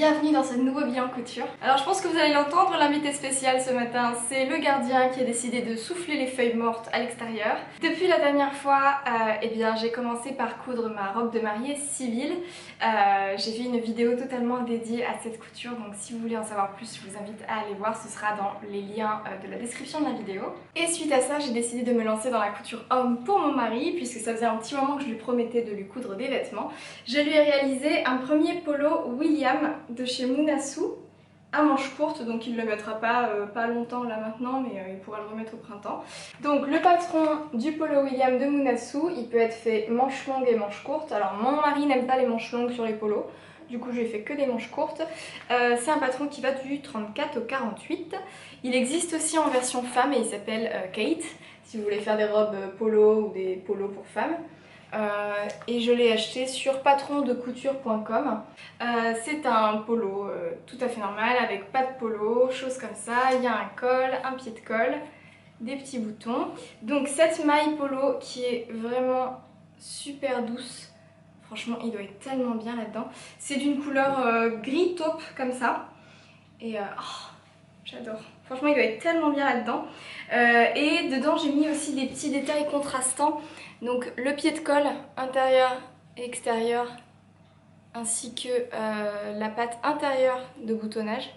bienvenue dans ce nouveau bilan couture. Alors je pense que vous allez l'entendre, l'invité spécial ce matin c'est le gardien qui a décidé de souffler les feuilles mortes à l'extérieur. Depuis la dernière fois, j'ai commencé par coudre ma robe de mariée civile. J'ai fait une vidéo totalement dédiée à cette couture, donc si vous voulez en savoir plus je vous invite à aller voir, ce sera dans les liens de la description de la vidéo. Et suite à ça j'ai décidé de me lancer dans la couture homme pour mon mari, puisque ça faisait un petit moment que je lui promettais de lui coudre des vêtements. Je lui ai réalisé un premier polo William de chez Munasu à manches courtes, donc il ne le mettra pas longtemps là maintenant, mais il pourra le remettre au printemps. Donc le patron du polo William de Munasu, il peut être fait manches longues et manches courtes. Alors mon mari n'aime pas les manches longues sur les polos, du coup je lui ai fait que des manches courtes. C'est un patron qui va du 34 au 48. Il existe aussi en version femme et il s'appelle Kate, si vous voulez faire des robes polo ou des polos pour femmes. Et je l'ai acheté sur patrondecouture.com. C'est un polo tout à fait normal avec pas de polo, choses comme ça. Il y a un col, un pied de colle, des petits boutons. Donc cette maille polo qui est vraiment super douce. Franchement il doit être tellement bien là-dedans. C'est d'une couleur gris taupe comme ça. Et j'adore. Franchement il doit être tellement bien là-dedans. Et dedans j'ai mis aussi des petits détails contrastants. Donc le pied de colle intérieur et extérieur, ainsi que la patte intérieure de boutonnage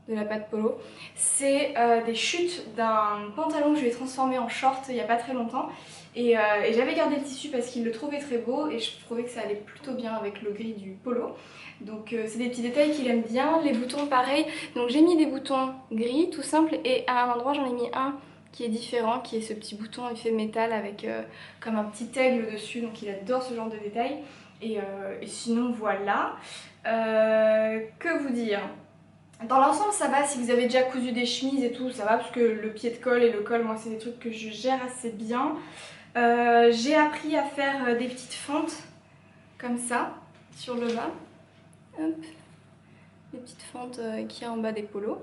de la patte polo. C'est des chutes d'un pantalon que je vais transformer en short il n'y a pas très longtemps. Et j'avais gardé le tissu parce qu'il le trouvait très beau et je trouvais que ça allait plutôt bien avec le gris du polo. Donc c'est des petits détails qu'il aime bien. Les boutons pareil, donc j'ai mis des boutons gris tout simple et à un endroit j'en ai mis un qui est différent, qui est ce petit bouton effet métal avec comme un petit aigle dessus, donc il adore ce genre de détails. Et sinon voilà, que vous dire, dans l'ensemble ça va. Si vous avez déjà cousu des chemises et tout ça va, parce que le pied de colle et le col, moi c'est des trucs que je gère assez bien. J'ai appris à faire des petites fentes comme ça sur le bas, hop, les petites fentes qu'il y a en bas des polos.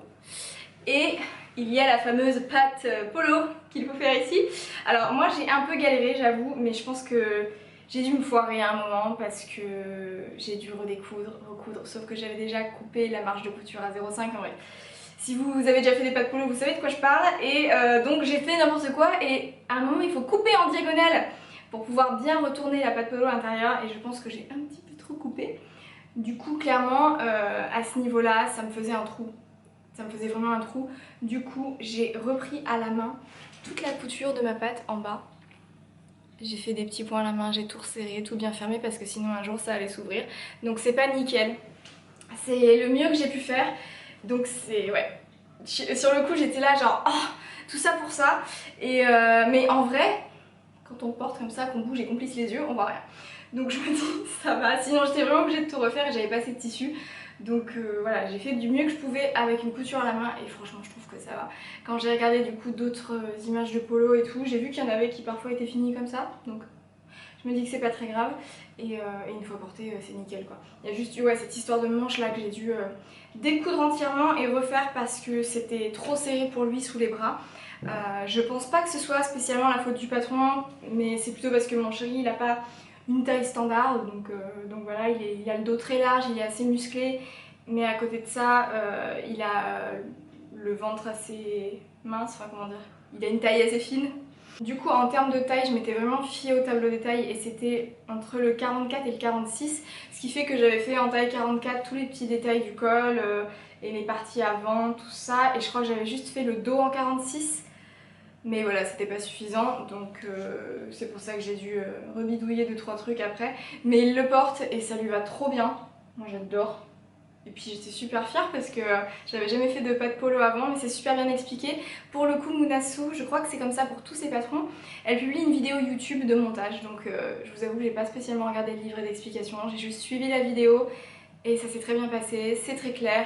Et il y a la fameuse patte polo qu'il faut faire ici. Alors moi j'ai un peu galéré j'avoue, mais je pense que j'ai dû me foirer à un moment parce que j'ai dû recoudre, sauf que j'avais déjà coupé la marge de couture à 0,5 en vrai. Si vous avez déjà fait des pattes polo, vous savez de quoi je parle. Et donc j'ai fait n'importe quoi et à un moment il faut couper en diagonale pour pouvoir bien retourner la patte polo à l'intérieur, et je pense que j'ai un petit peu trop coupé. Du coup clairement à ce niveau là ça me faisait un trou. Ça me faisait vraiment un trou. Du coup j'ai repris à la main toute la couture de ma patte en bas. J'ai fait des petits points à la main, j'ai tout resserré, tout bien fermé parce que sinon un jour ça allait s'ouvrir. Donc c'est pas nickel. C'est le mieux que j'ai pu faire. Donc c'est... ouais. Sur le coup j'étais là genre oh, tout ça pour ça. Et mais en vrai, quand on porte comme ça, qu'on bouge et qu'on plisse les yeux, on voit rien. Donc je me dis ça va. Sinon j'étais vraiment obligée de tout refaire et j'avais pas assez de tissu. Donc voilà, j'ai fait du mieux que je pouvais avec une couture à la main et franchement je trouve que ça va. Quand j'ai regardé du coup d'autres images de polo et tout, j'ai vu qu'il y en avait qui parfois étaient finies comme ça. Donc je me dis que c'est pas très grave et une fois porté c'est nickel quoi. Il y a juste eu cette histoire de manche là que j'ai dû découdre entièrement et refaire parce que c'était trop serré pour lui sous les bras. Je pense pas que ce soit spécialement la faute du patron, mais c'est plutôt parce que mon chéri il a pas une taille standard, donc voilà, il a le dos très large, il est assez musclé, mais à côté de ça, il a le ventre assez mince, enfin comment dire, il a une taille assez fine. Du coup en termes de taille, je m'étais vraiment fiée au tableau des tailles et c'était entre le 44 et le 46, ce qui fait que j'avais fait en taille 44 tous les petits détails du col et les parties avant, tout ça, et je crois que j'avais juste fait le dos en 46. Mais voilà, c'était pas suffisant, donc c'est pour ça que j'ai dû rebidouiller 2-3 trucs après. Mais il le porte et ça lui va trop bien, moi j'adore. Et puis j'étais super fière parce que j'avais jamais fait de patte polo avant, mais c'est super bien expliqué. Pour le coup Munasu, je crois que c'est comme ça pour tous ses patrons, elle publie une vidéo YouTube de montage. Donc je vous avoue que j'ai pas spécialement regardé le livre d'explication, j'ai juste suivi la vidéo et ça s'est très bien passé, c'est très clair,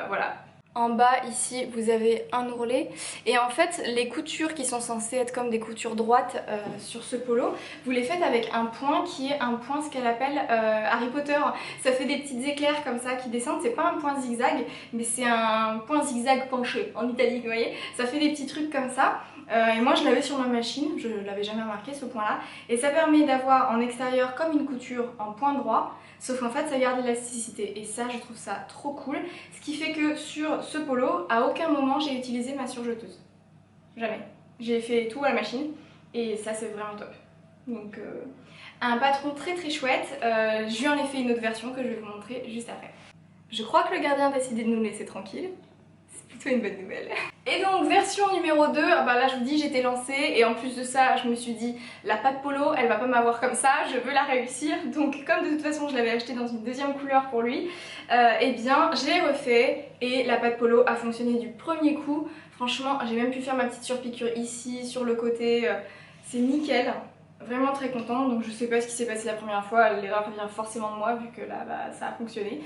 voilà. En bas ici vous avez un ourlet et en fait les coutures qui sont censées être comme des coutures droites sur ce polo, vous les faites avec un point qui est un point ce qu'elle appelle Harry Potter. Ça fait des petites éclairs comme ça qui descendent, c'est pas un point zigzag mais c'est un point zigzag penché en italique, vous voyez. Ça fait des petits trucs comme ça Et moi je l'avais sur ma machine, je l'avais jamais remarqué ce point là. Et ça permet d'avoir en extérieur comme une couture en point droit, sauf qu'en fait ça garde l'élasticité. Et ça je trouve ça trop cool. Ce qui fait que sur ce polo, à aucun moment j'ai utilisé ma surjeteuse. Jamais. J'ai fait tout à la machine et ça c'est vraiment top. Donc un patron très très chouette. Je lui en ai fait une autre version que je vais vous montrer juste après. Je crois que le gardien a décidé de nous laisser tranquilles. C'est plutôt une bonne nouvelle. Et donc version numéro 2, bah là je vous dis j'étais lancée et en plus de ça je me suis dit la patte polo elle va pas m'avoir comme ça, je veux la réussir. Donc comme de toute façon je l'avais acheté dans une deuxième couleur pour lui, eh bien je l'ai refait et la patte polo a fonctionné du premier coup. Franchement j'ai même pu faire ma petite surpiqûre ici sur le côté, c'est nickel. Vraiment très contente, donc je sais pas ce qui s'est passé la première fois, l'erreur vient forcément de moi vu que là bah, ça a fonctionné.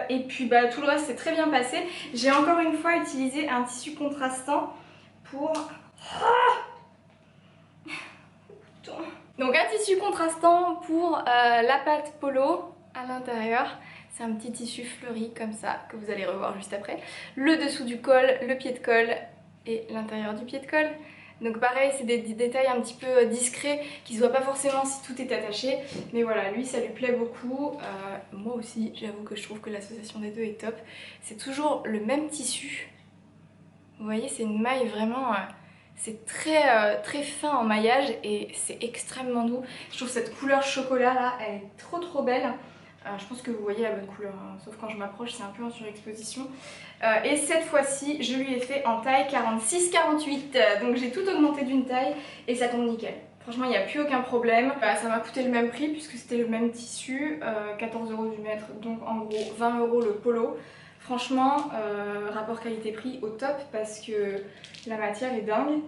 Et puis bah, tout le reste s'est très bien passé. J'ai encore une fois utilisé un tissu contrastant pour... Donc un tissu contrastant pour la patte polo à l'intérieur. C'est un petit tissu fleuri comme ça que vous allez revoir juste après. Le dessous du col, le pied de col et l'intérieur du pied de col. Donc pareil, c'est des détails un petit peu discrets qui se voient pas forcément si tout est attaché. Mais voilà, lui ça lui plaît beaucoup. Moi aussi, j'avoue que je trouve que l'association des deux est top. C'est toujours le même tissu. Vous voyez, c'est une maille vraiment... c'est très, très fin en maillage et c'est extrêmement doux. Je trouve cette couleur chocolat là, elle est trop belle. Je pense que vous voyez la bonne couleur, hein, sauf quand je m'approche c'est un peu en surexposition. Et cette fois-ci je lui ai fait en taille 46-48, donc j'ai tout augmenté d'une taille et ça tombe nickel. Franchement il n'y a plus aucun problème. Ça m'a coûté le même prix puisque c'était le même tissu, 14 € du mètre, donc en gros 20 € le polo. Franchement rapport qualité-prix au top parce que la matière est dingue.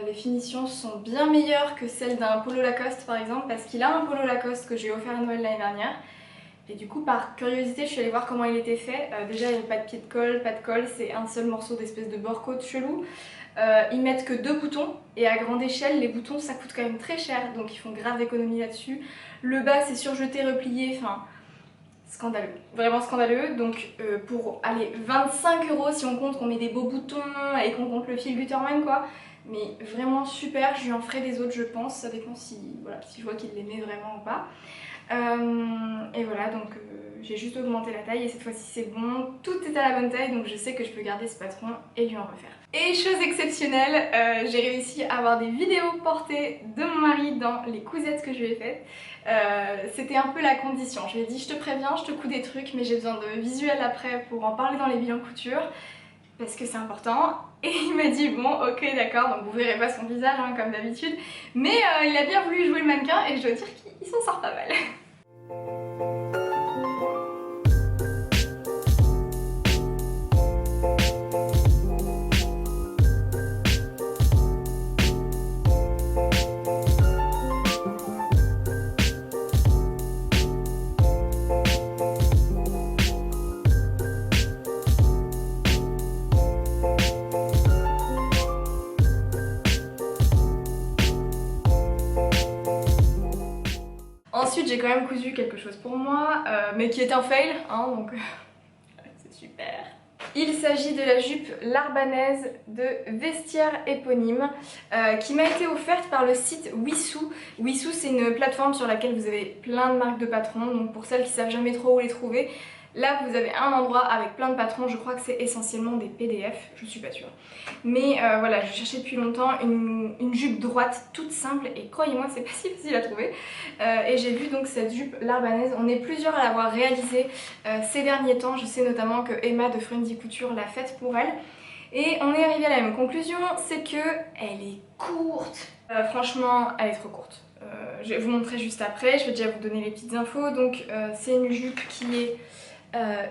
Les finitions sont bien meilleures que celles d'un polo Lacoste par exemple, parce qu'il a un polo Lacoste que j'ai offert à Noël l'année dernière. Et du coup par curiosité je suis allée voir comment il était fait. Déjà il n'y avait pas de pied de colle, pas de colle, c'est un seul morceau d'espèce de bord-côte chelou. Ils mettent que 2 boutons et à grande échelle les boutons ça coûte quand même très cher, donc ils font grave d'économie là-dessus. Le bas c'est surjeté, replié, enfin scandaleux, vraiment scandaleux. Donc pour aller 25 € si on compte qu'on met des beaux boutons et qu'on compte le fil Gutermann quoi. Mais vraiment super, je lui en ferai des autres je pense, ça dépend si, voilà, si je vois qu'il les met vraiment ou pas. Et voilà, donc j'ai juste augmenté la taille et cette fois-ci c'est bon, tout est à la bonne taille donc je sais que je peux garder ce patron et lui en refaire. Et chose exceptionnelle, j'ai réussi à avoir des vidéos portées de mon mari dans les cousettes que je lui ai faites. C'était un peu la condition, je lui ai dit je te préviens, je te couds des trucs mais j'ai besoin de visuels après pour en parler dans les bilans couture parce que c'est important. Et il m'a dit bon ok d'accord, donc vous verrez pas son visage hein, comme d'habitude, mais il a bien voulu jouer le mannequin et je dois dire qu'il s'en sort pas mal. Ensuite j'ai quand même cousu quelque chose pour moi, mais qui est un fail, hein, donc c'est super. Il s'agit de la jupe L'Arbanaise de Vestiaire Éponyme qui m'a été offerte par le site Wissou. Wissou c'est une plateforme sur laquelle vous avez plein de marques de patrons, donc pour celles qui savent jamais trop où les trouver, là vous avez un endroit avec plein de patrons, je crois que c'est essentiellement des PDF, je suis pas sûre. Mais voilà, je cherchais depuis longtemps une jupe droite toute simple et croyez-moi c'est pas si facile à trouver. Et j'ai vu donc cette jupe L'Arbanaise, on est plusieurs à l'avoir réalisée ces derniers temps, je sais notamment que Emma de Friendly Couture l'a faite pour elle. Et on est arrivé à la même conclusion, c'est que elle est courte. Franchement, elle est trop courte. Je vais vous montrer juste après, je vais déjà vous donner les petites infos. Donc c'est une jupe qui est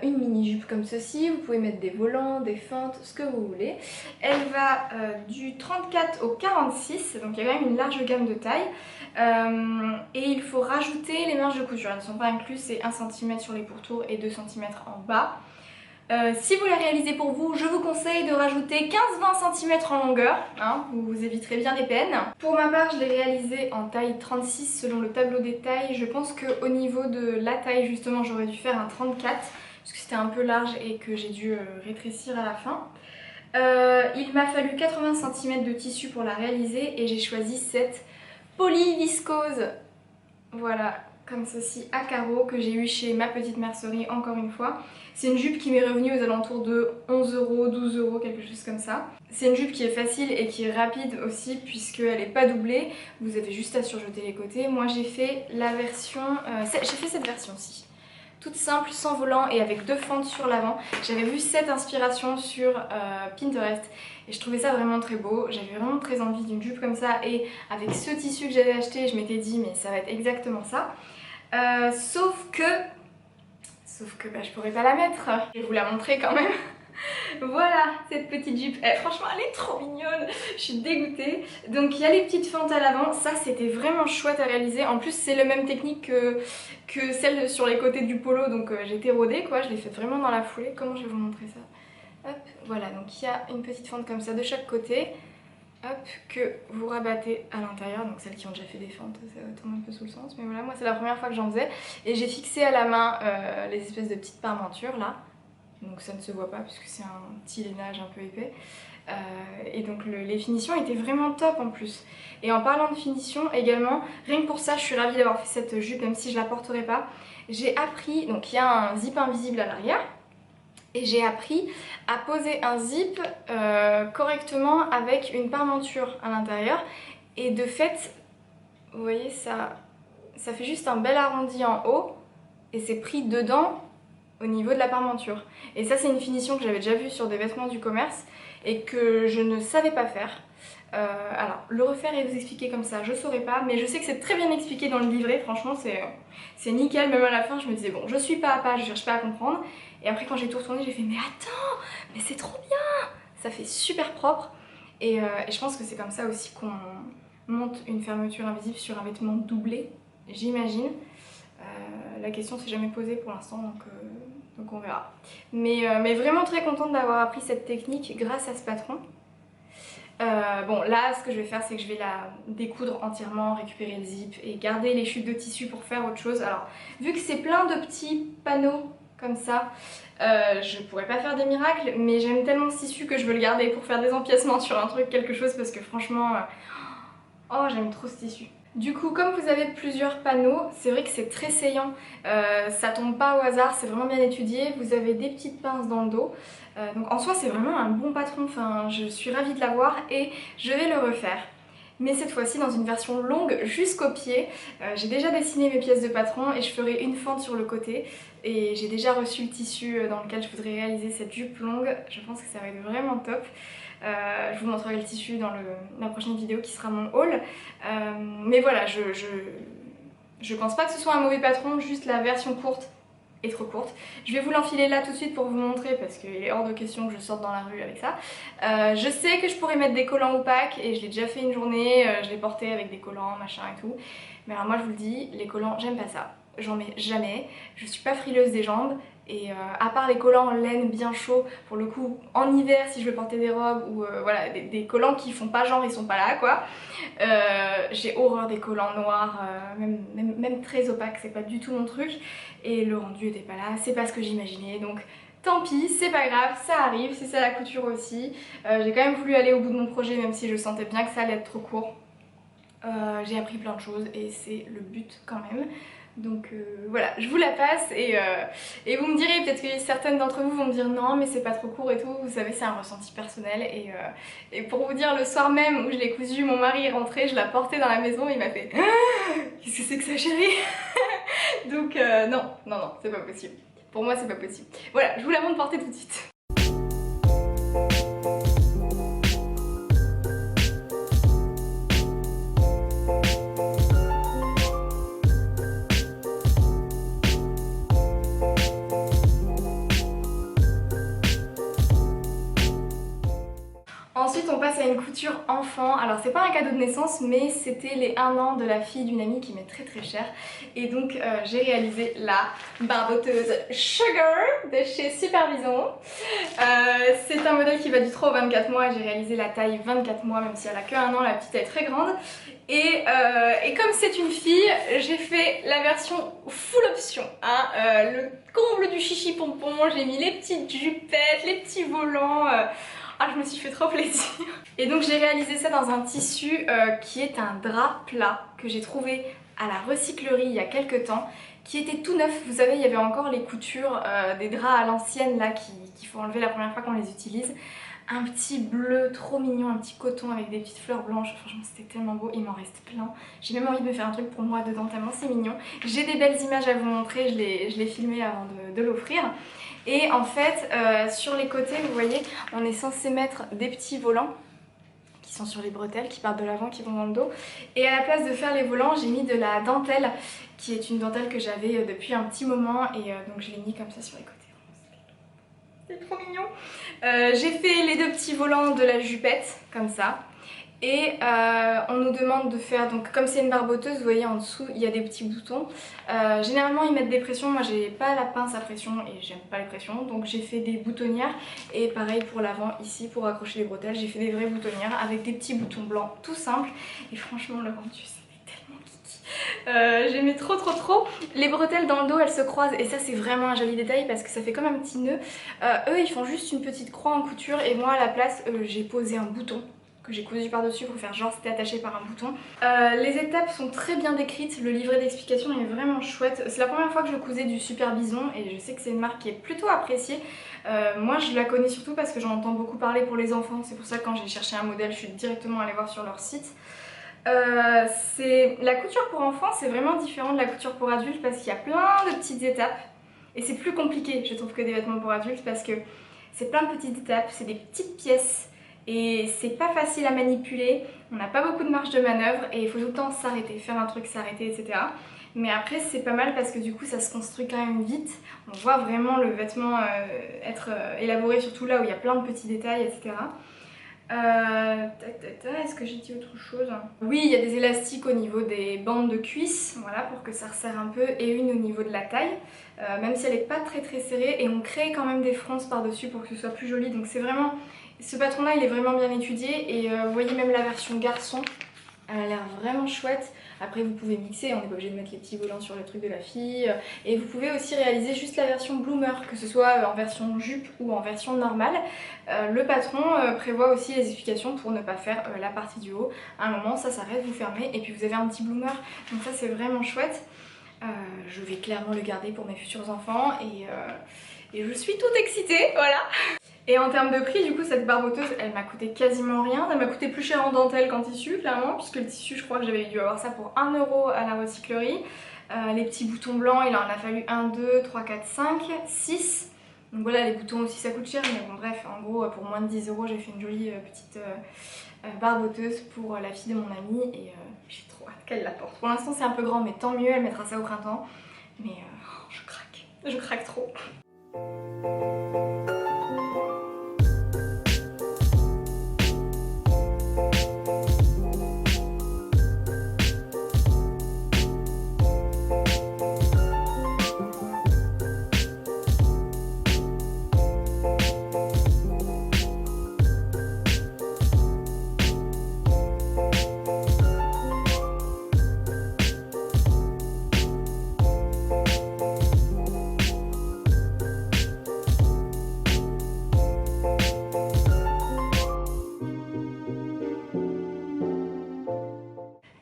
une mini jupe comme ceci, vous pouvez mettre des volants, des fentes, ce que vous voulez. Elle va du 34 au 46, donc il y a quand même une large gamme de taille. Et il faut rajouter les marges de couture, elles ne sont pas incluses, c'est 1 cm sur les pourtours et 2 cm en bas. Si vous la réalisez pour vous, je vous conseille de rajouter 15-20 cm en longueur, hein, vous éviterez bien des peines. Pour ma part, je l'ai réalisée en taille 36 selon le tableau des tailles. Je pense qu'au niveau de la taille, justement, j'aurais dû faire un 34 parce que c'était un peu large et que j'ai dû rétrécir à la fin. Il m'a fallu 80 cm de tissu pour la réaliser et j'ai choisi cette polyviscose. Voilà, comme ceci à carreaux que j'ai eu chez ma petite mercerie encore une fois. C'est une jupe qui m'est revenue aux alentours de 11 €, 12 €, quelque chose comme ça. C'est une jupe qui est facile et qui est rapide aussi puisqu'elle n'est pas doublée. Vous avez juste à surjeter les côtés. Moi j'ai fait la version... j'ai fait cette version-ci. Toute simple, sans volant et avec 2 fentes sur l'avant. J'avais vu cette inspiration sur Pinterest et je trouvais ça vraiment très beau. J'avais vraiment très envie d'une jupe comme ça et avec ce tissu que j'avais acheté, je m'étais dit mais ça va être exactement ça. Sauf que bah, je pourrais pas la mettre. Je vais vous la montrer quand même. Voilà cette petite jupe, franchement elle est trop mignonne, je suis dégoûtée. Donc il y a les petites fentes à l'avant, ça c'était vraiment chouette à réaliser. En plus c'est la même technique que celle sur les côtés du polo, donc j'ai été rodée quoi, je l'ai fait vraiment dans la foulée. Comment je vais vous montrer ça? Hop, voilà, donc il y a une petite fente comme ça de chaque côté, hop, que vous rabattez à l'intérieur. Donc celles qui ont déjà fait des fentes, ça tombe un peu sous le sens, mais voilà, moi c'est la première fois que j'en faisais. Et j'ai fixé à la main les espèces de petites parmentures là. Donc ça ne se voit pas puisque c'est un petit lainage un peu épais. Et donc les finitions étaient vraiment top en plus. Et en parlant de finition également, rien que pour ça je suis ravie d'avoir fait cette jupe même si je la porterai pas. J'ai appris, donc il y a un zip invisible à l'arrière. Et j'ai appris à poser un zip correctement avec une parmenture à l'intérieur. Et de fait, vous voyez ça fait juste un bel arrondi en haut. Et c'est pris dedans au niveau de la parmenture. Et ça c'est une finition que j'avais déjà vue sur des vêtements du commerce et que je ne savais pas faire. Alors le refaire et vous expliquer comme ça je saurais pas, mais je sais que c'est très bien expliqué dans le livret, franchement c'est nickel. Même à la fin je me disais bon je suis pas à pas, je cherche pas à comprendre, et après quand j'ai tout retourné j'ai fait mais attends, mais c'est trop bien, ça fait super propre. Et je pense que c'est comme ça aussi qu'on monte une fermeture invisible sur un vêtement doublé, j'imagine. La question s'est jamais posée pour l'instant, donc on verra. Mais vraiment très contente d'avoir appris cette technique grâce à ce patron. Bon là ce que je vais faire c'est que je vais la découdre entièrement, récupérer le zip et garder les chutes de tissu pour faire autre chose. Alors vu que c'est plein de petits panneaux comme ça, je pourrais pas faire des miracles, mais j'aime tellement ce tissu que je veux le garder pour faire des empiècements sur un truc, quelque chose, parce que franchement, oh j'aime trop ce tissu. Du coup, comme vous avez plusieurs panneaux, c'est vrai que c'est très saillant, ça tombe pas au hasard, c'est vraiment bien étudié. Vous avez des petites pinces dans le dos, donc en soi c'est vraiment un bon patron, enfin je suis ravie de l'avoir et je vais le refaire. Mais cette fois-ci dans une version longue jusqu'au pied. J'ai déjà dessiné mes pièces de patron et je ferai une fente sur le côté. Et j'ai déjà reçu le tissu dans lequel je voudrais réaliser cette jupe longue. Je pense que ça va être vraiment top. Je vous montrerai le tissu dans la prochaine vidéo qui sera mon haul. Mais voilà, je pense pas que ce soit un mauvais patron, juste la version courte est trop courte. Je vais vous l'enfiler là tout de suite pour vous montrer parce qu'il est hors de question que je sorte dans la rue avec ça. Je sais que je pourrais mettre des collants opaques et je l'ai déjà fait une journée, je l'ai porté avec des collants machin et tout. Mais alors moi je vous le dis, les collants j'aime pas ça. J'en mets jamais, je suis pas frileuse des jambes. Et à part les collants en laine bien chauds, pour le coup en hiver si je veux porter des robes ou voilà des collants qui font pas genre ils sont pas là quoi. J'ai horreur des collants noirs, même très opaques, c'est pas du tout mon truc. Et le rendu était pas là, c'est pas ce que j'imaginais, donc tant pis, c'est pas grave, ça arrive, c'est ça la couture aussi. J'ai quand même voulu aller au bout de mon projet même si je sentais bien que ça allait être trop court. J'ai appris plein de choses et c'est le but quand même. Donc voilà, je vous la passe et vous me direz, peut-être que certaines d'entre vous vont me dire non mais c'est pas trop court et tout, vous savez c'est un ressenti personnel. Et pour vous dire, le soir même où je l'ai cousue, mon mari est rentré, je l'ai porté dans la maison, il m'a fait qu'est-ce que c'est que ça chérie. Donc non, c'est pas possible, pour moi c'est pas possible. Voilà, je vous la montre portée tout de suite. Ensuite on passe à une couture enfant. Alors c'est pas un cadeau de naissance mais c'était les 1 an de la fille d'une amie qui m'est très cher. Et donc j'ai réalisé la barboteuse Sugar de chez Supervision. C'est un modèle qui va du 3 au 24 mois et j'ai réalisé la taille 24 mois même si elle a que 1 an, la petite est très grande. Et comme c'est une fille, j'ai fait la version full option, hein, le comble du chichi pompon. J'ai mis les petites jupettes, les petits volants. Ah, je me suis fait trop plaisir. Et donc j'ai réalisé ça dans un tissu qui est un drap plat que j'ai trouvé à la recyclerie il y a quelques temps, qui était tout neuf. Vous savez, il y avait encore les coutures des draps à l'ancienne là qu'il faut enlever la première fois qu'on les utilise. Un petit bleu trop mignon, un petit coton avec des petites fleurs blanches, franchement c'était tellement beau, il m'en reste plein. J'ai même envie de me faire un truc pour moi dedans tellement c'est mignon. J'ai des belles images à vous montrer, je l'ai filmé avant de l'offrir. Et en fait, sur les côtés, vous voyez, on est censé mettre des petits volants qui sont sur les bretelles, qui partent de l'avant, qui vont dans le dos. Et à la place de faire les volants, j'ai mis de la dentelle, qui est une dentelle que j'avais depuis un petit moment, et donc je l'ai mis comme ça sur les côtés. C'est trop mignon. J'ai fait les deux petits volants de la jupette, comme ça. Et on nous demande de faire, donc comme c'est une barboteuse, vous voyez en dessous il y a des petits boutons. Généralement ils mettent des pressions, moi j'ai pas la pince à pression et j'aime pas les pressions. Donc j'ai fait des boutonnières et pareil pour l'avant ici pour accrocher les bretelles. J'ai fait des vraies boutonnières avec des petits boutons blancs tout simples. Et franchement le rendu c'est tellement kiki. J'aimais trop. Les bretelles dans le dos elles se croisent et ça c'est vraiment un joli détail parce que ça fait comme un petit nœud. Eux ils font juste une petite croix en couture et moi à la place j'ai posé un bouton que j'ai cousu par dessus pour faire genre c'était attaché par un bouton. Les étapes sont très bien décrites, le livret d'explication est vraiment chouette. C'est la première fois que je cousais du Super Bison et je sais que c'est une marque qui est plutôt appréciée. Moi je la connais surtout parce que j'en entends beaucoup parler pour les enfants, c'est pour ça que quand j'ai cherché un modèle je suis directement allée voir sur leur site. La couture pour enfants c'est vraiment différent de la couture pour adultes parce qu'il y a plein de petites étapes et c'est plus compliqué je trouve que des vêtements pour adultes parce que c'est plein de petites étapes, c'est des petites pièces. Et c'est pas facile à manipuler, on n'a pas beaucoup de marge de manœuvre et il faut tout le temps s'arrêter, faire un truc, s'arrêter, etc. Mais après c'est pas mal parce que du coup ça se construit quand même vite. On voit vraiment le vêtement être élaboré surtout là où il y a plein de petits détails, etc. Est-ce que j'ai dit autre chose? Oui, il y a des élastiques au niveau des bandes de cuisse, voilà, pour que ça resserre un peu, et une au niveau de la taille, même si elle n'est pas très serrée, et on crée quand même des fronces par-dessus pour que ce soit plus joli, donc c'est vraiment... Ce patron-là, il est vraiment bien étudié, et vous voyez même la version garçon, elle a l'air vraiment chouette. Après vous pouvez mixer, on n'est pas obligé de mettre les petits volants sur le truc de la fille. Et vous pouvez aussi réaliser juste la version bloomer, que ce soit en version jupe ou en version normale. Le patron prévoit aussi les explications pour ne pas faire la partie du haut. À un moment ça s'arrête, vous fermez et puis vous avez un petit bloomer. Donc ça c'est vraiment chouette. Je vais clairement le garder pour mes futurs enfants et je suis toute excitée, voilà. Et en termes de prix, du coup, cette barboteuse, elle m'a coûté quasiment rien. Elle m'a coûté plus cher en dentelle qu'en tissu, clairement, puisque le tissu, je crois que j'avais dû avoir ça pour 1 € à la recyclerie. Les petits boutons blancs, il en a fallu 1, 2, 3, 4, 5, 6. Donc voilà, les boutons aussi, ça coûte cher, mais bon, bref, en gros, pour moins de 10 € j'ai fait une jolie petite barboteuse pour la fille de mon amie et j'ai trop hâte qu'elle la porte. Pour l'instant, c'est un peu grand, mais tant mieux, elle mettra ça au printemps. Mais je craque trop.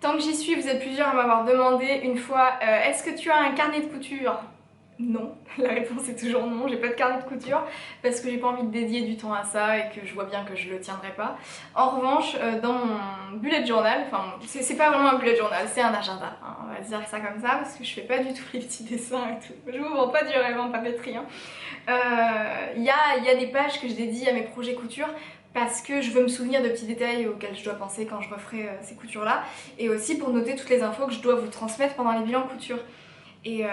Tant que j'y suis, vous êtes plusieurs à m'avoir demandé une fois est-ce que tu as un carnet de couture? Non, la réponse est toujours non, j'ai pas de carnet de couture parce que j'ai pas envie de dédier du temps à ça et que je vois bien que je le tiendrai pas. En revanche, dans mon bullet journal, enfin c'est pas vraiment un bullet journal, c'est un agenda, hein, on va dire ça comme ça parce que je fais pas du tout les petits dessins et tout. Je vous vends pas du rêve en papeterie. Il y a des pages que je dédie à mes projets couture parce que je veux me souvenir de petits détails auxquels je dois penser quand je referai ces coutures là et aussi pour noter toutes les infos que je dois vous transmettre pendant les bilans couture. Et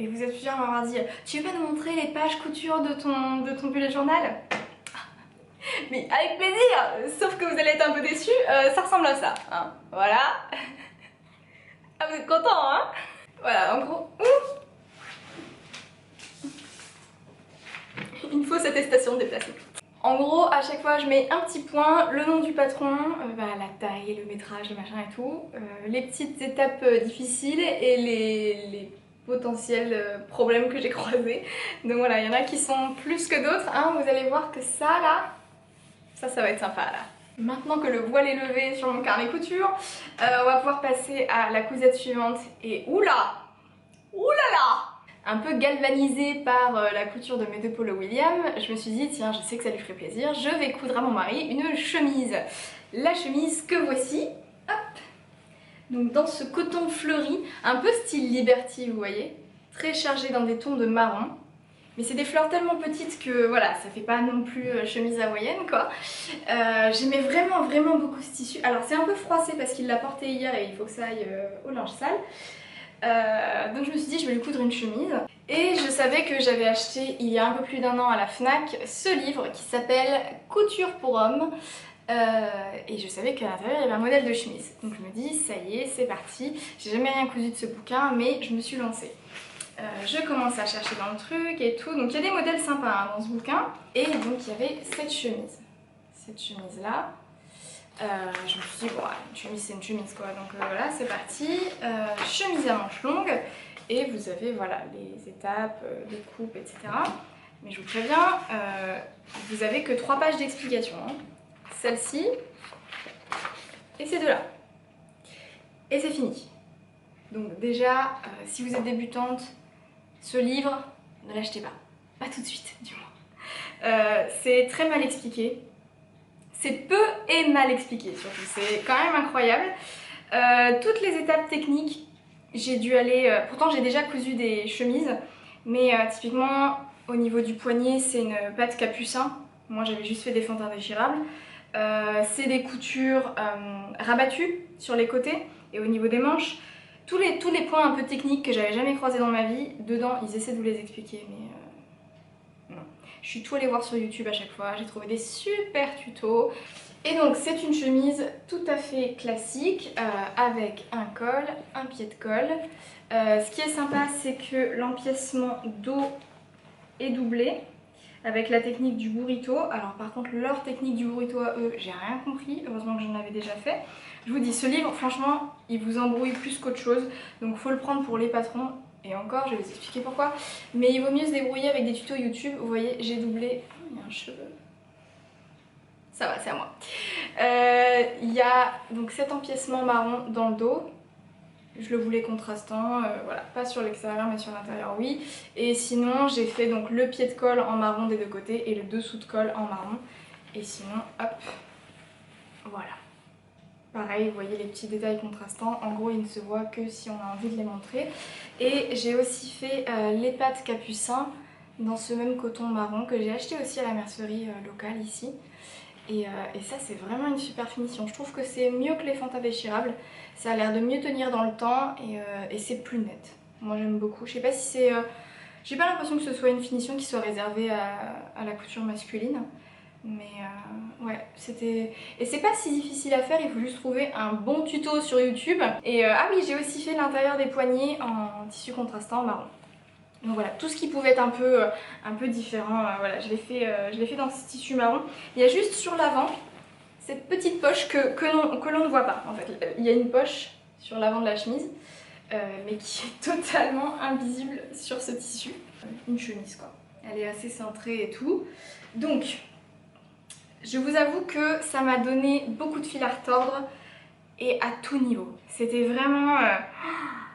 vous êtes plusieurs à m'avoir dit tu veux pas nous montrer les pages couture de ton bullet journal? Mais avec plaisir, sauf que vous allez être un peu déçus, ça ressemble à ça, hein. Voilà. Ah vous êtes contents hein? Voilà en gros. Il me faut cette attestation de déplacement. En gros, à chaque fois je mets un petit point, le nom du patron, la taille, le métrage, le machin et tout, les petites étapes difficiles et les potentiels problèmes que j'ai croisés. Donc voilà, il y en a qui sont plus que d'autres, hein. Vous allez voir que ça là, Ça va être sympa là. Maintenant que le voile est levé sur mon carnet couture, on va pouvoir passer à la cousette suivante. Et oula, oulala, un peu galvanisée par la couture de mes deux Polo William, je me suis dit tiens, je sais que ça lui ferait plaisir, je vais coudre à mon mari une chemise. La chemise que voici, hop. Donc dans ce coton fleuri, un peu style Liberty, vous voyez, très chargé dans des tons de marron. Mais c'est des fleurs tellement petites que voilà, ça fait pas non plus chemise hawaïenne quoi. J'aimais vraiment beaucoup ce tissu. Alors c'est un peu froissé parce qu'il l'a porté hier et il faut que ça aille au linge sale. Donc je me suis dit je vais lui coudre une chemise. Et je savais que j'avais acheté il y a un peu plus d'un an à la FNAC ce livre qui s'appelle Couture pour hommes. Et je savais qu'à l'intérieur il y avait un modèle de chemise. Donc je me dis ça y est, c'est parti. J'ai jamais rien cousu de ce bouquin mais je me suis lancée. Je commence à chercher dans le truc et tout, donc il y a des modèles sympas hein, dans ce bouquin. Et donc il y avait cette chemise là. Je me suis dit bon, une chemise c'est une chemise quoi, donc voilà c'est parti. Chemise à manches longues et vous avez voilà les étapes de coupe etc. Mais je vous préviens, vous avez que 3 pages d'explication. Hein. Celle-ci et ces deux là. Et c'est fini. Donc déjà, si vous êtes débutante, ce livre, ne l'achetez pas. Pas tout de suite, du moins. C'est très mal expliqué. C'est peu et mal expliqué, surtout. C'est quand même incroyable. Toutes les étapes techniques, j'ai dû aller... pourtant, j'ai déjà cousu des chemises. Mais typiquement, au niveau du poignet, c'est une patte capucin. Moi, j'avais juste fait des fentes indéchirables. C'est des coutures rabattues sur les côtés et au niveau des manches. Tous les points un peu techniques que j'avais jamais croisés dans ma vie, dedans ils essaient de vous les expliquer mais non. Je suis tout allée voir sur YouTube à chaque fois, j'ai trouvé des super tutos. Et donc c'est une chemise tout à fait classique avec un col, un pied de colle. Ce qui est sympa c'est que l'empiècement dos est doublé avec la technique du burrito. Alors par contre leur technique du burrito à eux, j'ai rien compris, heureusement que j'en avais déjà fait. Je vous dis, ce livre, franchement, il vous embrouille plus qu'autre chose. Donc faut le prendre pour les patrons. Et encore, je vais vous expliquer pourquoi. Mais il vaut mieux se débrouiller avec des tutos YouTube. Vous voyez, j'ai doublé... Oh, il y a un cheveu. Ça va, c'est à moi. Il y a donc cet empiècement marron dans le dos. Je le voulais contrastant, voilà, pas sur l'extérieur mais sur l'intérieur oui. Et sinon j'ai fait donc le pied de colle en marron des deux côtés et le dessous de colle en marron. Et sinon, hop, voilà. Pareil, vous voyez les petits détails contrastants, en gros ils ne se voient que si on a envie de les montrer. Et j'ai aussi fait les pattes capucin dans ce même coton marron que j'ai acheté aussi à la mercerie locale ici. Et ça c'est vraiment une super finition, je trouve que c'est mieux que les fentes indéchirables, ça a l'air de mieux tenir dans le temps et c'est plus net. Moi j'aime beaucoup, je sais pas si c'est... j'ai pas l'impression que ce soit une finition qui soit réservée à la couture masculine. Mais ouais, c'était... Et c'est pas si difficile à faire, il faut juste trouver un bon tuto sur YouTube. Et ah oui, j'ai aussi fait l'intérieur des poignets en tissu contrastant marron. Donc voilà, tout ce qui pouvait être un peu différent, voilà, je l'ai fait dans ce tissu marron. Il y a juste sur l'avant, cette petite poche que l'on ne voit pas en fait. Il y a une poche sur l'avant de la chemise, mais qui est totalement invisible sur ce tissu. Une chemise quoi, elle est assez cintrée et tout. Donc... je vous avoue que ça m'a donné beaucoup de fil à retordre et à tout niveau. C'était vraiment...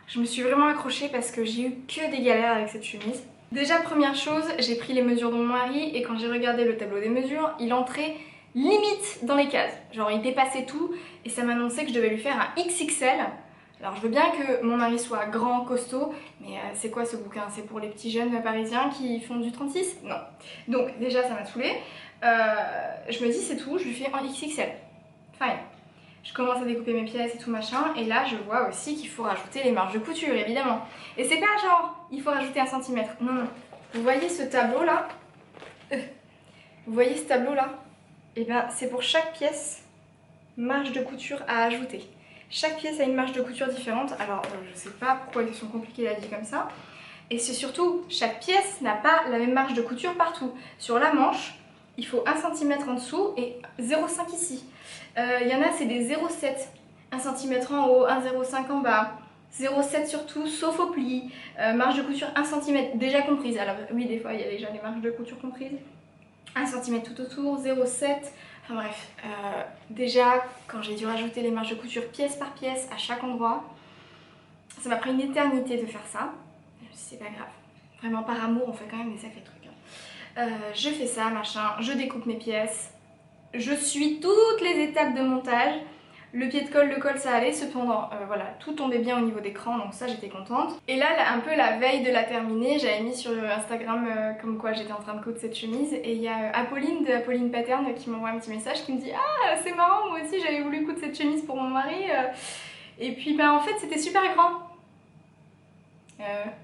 je me suis vraiment accrochée parce que j'ai eu que des galères avec cette chemise. Déjà première chose, j'ai pris les mesures de mon mari et quand j'ai regardé le tableau des mesures, il entrait limite dans les cases. Genre il dépassait tout et ça m'annonçait que je devais lui faire un XXL. Alors je veux bien que mon mari soit grand, costaud, mais c'est quoi ce bouquin? C'est pour les petits jeunes parisiens qui font du 36? Non. Donc déjà ça m'a saoulée. Je me dis c'est tout, je lui fais en XXL. Fine. Je commence à découper mes pièces et tout machin, et là je vois aussi qu'il faut rajouter les marges de couture évidemment. Et c'est pas genre il faut rajouter 1 cm, non non. Vous voyez ce tableau là? Vous voyez ce tableau là? Et bien c'est pour chaque pièce marge de couture à ajouter. Chaque pièce a une marge de couture différente, alors je sais pas pourquoi ils sont compliqués à dire comme ça. Et c'est surtout, chaque pièce n'a pas la même marge de couture partout. Sur la manche, il faut 1 cm en dessous et 0,5 ici. Il y en a c'est des 0,7, 1 cm en haut, 1,05 en bas, 0,7 surtout, sauf au pli, marge de couture 1 cm déjà comprise. Alors oui des fois il y a déjà les marges de couture comprises. 1 cm tout autour, 0,7, Enfin bref, déjà quand j'ai dû rajouter les marges de couture pièce par pièce à chaque endroit, ça m'a pris une éternité de faire ça. C'est pas grave, vraiment par amour on fait quand même des sacrés trucs. Je fais ça, machin, je découpe mes pièces, je suis toutes les étapes de montage. Le pied de colle, le col ça allait, cependant voilà, tout tombait bien au niveau d'écran, donc ça j'étais contente. Et là, un peu la veille de la terminer, j'avais mis sur Instagram comme quoi j'étais en train de coudre cette chemise, et il y a Apolline de Apolline Pattern qui m'envoie un petit message qui me dit ah c'est marrant, moi aussi j'avais voulu coudre cette chemise pour mon mari, et puis bah en fait c'était super grand.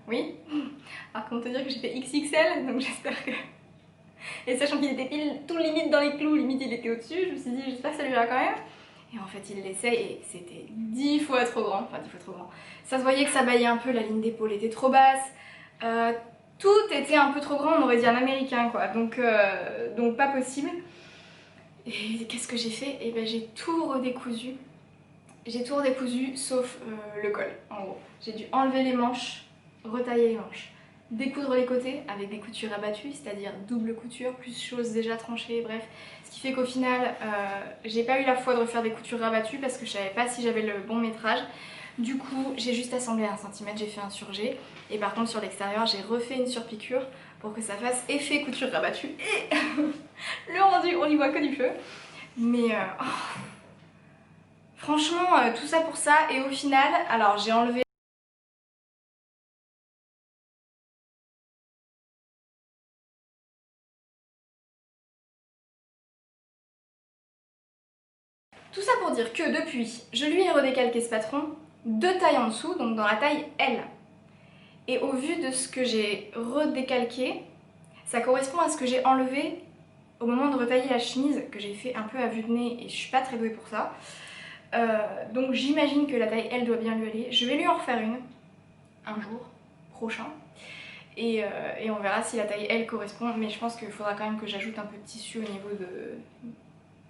Oui. Alors comment te dire que j'ai fait XXL, donc j'espère que... Et sachant qu'il était pile tout limite dans les clous, limite il était au-dessus, je me suis dit j'espère que ça lui ira quand même. Et en fait il l'essaye et c'était 10 fois trop grand, enfin 10 fois trop grand. Ça se voyait que ça baillait un peu, la ligne d'épaule était trop basse, tout était un peu trop grand, on aurait dit un américain quoi, donc pas possible. Et qu'est-ce que j'ai fait? Et ben j'ai tout redécousu. J'ai tout redécousu sauf le col en gros. J'ai dû enlever les manches, retailler les manches, découdre les côtés avec des coutures abattues, c'est-à-dire double couture plus chose déjà tranchée, bref. Ce qui fait qu'au final, j'ai pas eu la foi de refaire des coutures rabattues parce que je savais pas si j'avais le bon métrage. Du coup, j'ai juste assemblé 1 cm, j'ai fait un surjet. Et par contre, sur l'extérieur, j'ai refait une surpiqûre pour que ça fasse effet couture rabattue. Et le rendu, on n'y voit que du feu. Mais franchement, tout ça pour ça. Et au final, alors j'ai enlevé... Tout ça pour dire que depuis, je lui ai redécalqué ce patron 2 tailles en dessous, donc dans la taille L. Et au vu de ce que j'ai redécalqué, ça correspond à ce que j'ai enlevé au moment de retailler la chemise, que j'ai fait un peu à vue de nez et je suis pas très douée pour ça. Donc j'imagine que la taille L doit bien lui aller. Je vais lui en refaire une, un jour prochain. Et on verra si la taille L correspond, mais je pense qu'il faudra quand même que j'ajoute un peu de tissu au niveau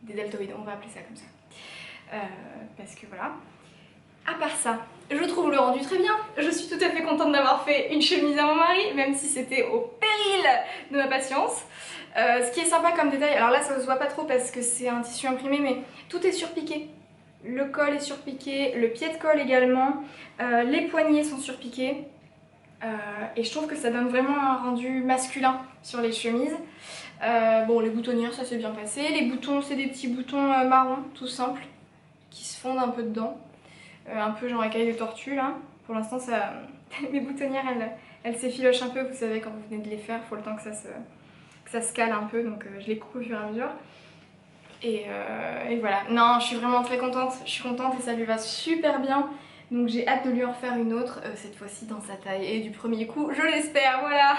des deltoïdes, on va appeler ça comme ça. Parce que voilà. À part ça, je trouve le rendu très bien. Je suis tout à fait contente d'avoir fait une chemise à mon mari, même si c'était au péril de ma patience. Ce qui est sympa comme détail, alors là ça se voit pas trop parce que c'est un tissu imprimé, mais tout est surpiqué. Le col est surpiqué, le pied de colle également, les poignets sont surpiqués. Et je trouve que ça donne vraiment un rendu masculin sur les chemises. Bon, les boutonnières ça s'est bien passé. Les boutons, c'est des petits boutons marrons tout simples qui se fondent un peu dedans. Un peu genre écaille de tortue là. Pour l'instant ça... mes boutonnières elles s'effilochent un peu, vous savez quand vous venez de les faire, il faut le temps que ça se cale un peu, donc je les coupe au fur et à mesure. Et voilà, non je suis vraiment très contente, je suis contente et ça lui va super bien. Donc j'ai hâte de lui en refaire une autre, cette fois-ci dans sa taille et du premier coup, je l'espère, voilà.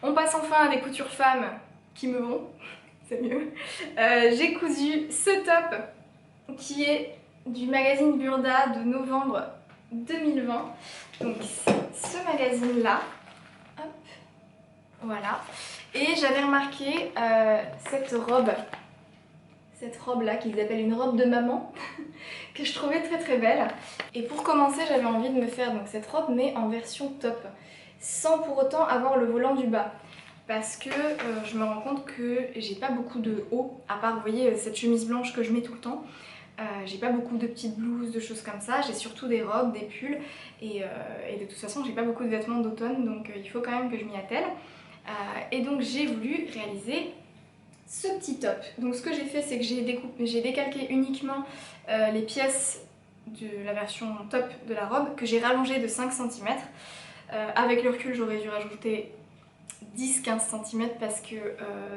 On passe enfin à des coutures femmes qui me vont, c'est mieux. J'ai cousu ce top qui est du magazine Burda de novembre 2020. Donc ce magazine là, hop, voilà. Et j'avais remarqué cette robe là qu'ils appellent une robe de maman que je trouvais très très belle. Et pour commencer j'avais envie de me faire donc cette robe mais en version top, sans pour autant avoir le volant du bas. Parce que je me rends compte que j'ai pas beaucoup de haut, à part vous voyez cette chemise blanche que je mets tout le temps. J'ai pas beaucoup de petites blouses, de choses comme ça, j'ai surtout des robes, des pulls et de toute façon j'ai pas beaucoup de vêtements d'automne donc il faut quand même que je m'y attelle. Et donc j'ai voulu réaliser ce petit top. Donc ce que j'ai fait c'est que j'ai décalqué uniquement les pièces de la version top de la robe que j'ai rallongé de 5 cm. Avec le recul j'aurais dû rajouter 10-15 cm parce que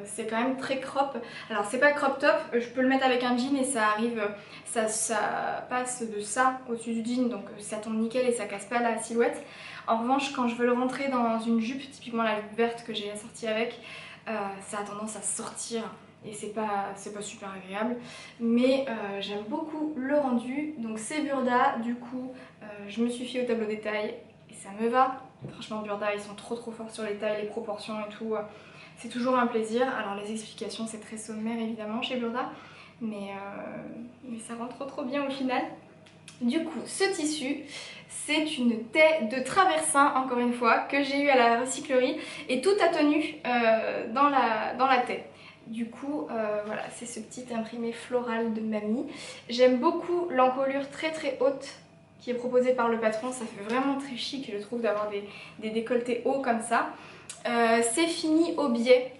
c'est quand même très crop. Alors c'est pas crop top, je peux le mettre avec un jean et ça arrive, ça passe de ça au-dessus du jean donc ça tombe nickel et ça casse pas la silhouette. En revanche quand je veux le rentrer dans une jupe, typiquement la jupe verte que j'ai assortie avec, ça a tendance à sortir et c'est pas super agréable, mais j'aime beaucoup le rendu. Donc c'est Burda, du coup je me suis fiée au tableau des tailles et ça me va. Franchement Burda ils sont trop forts sur les tailles, les proportions et tout, c'est toujours un plaisir. Alors les explications c'est très sommaire évidemment chez Burda, mais ça rend trop bien au final. Du coup ce tissu c'est une taie de traversin encore une fois que j'ai eu à la recyclerie et tout a tenu dans la taie. Du coup voilà, c'est ce petit imprimé floral de mamie. J'aime beaucoup l'encolure très haute qui est proposée par le patron, ça fait vraiment très chic je trouve d'avoir des décolletés hauts comme ça. C'est fini au biais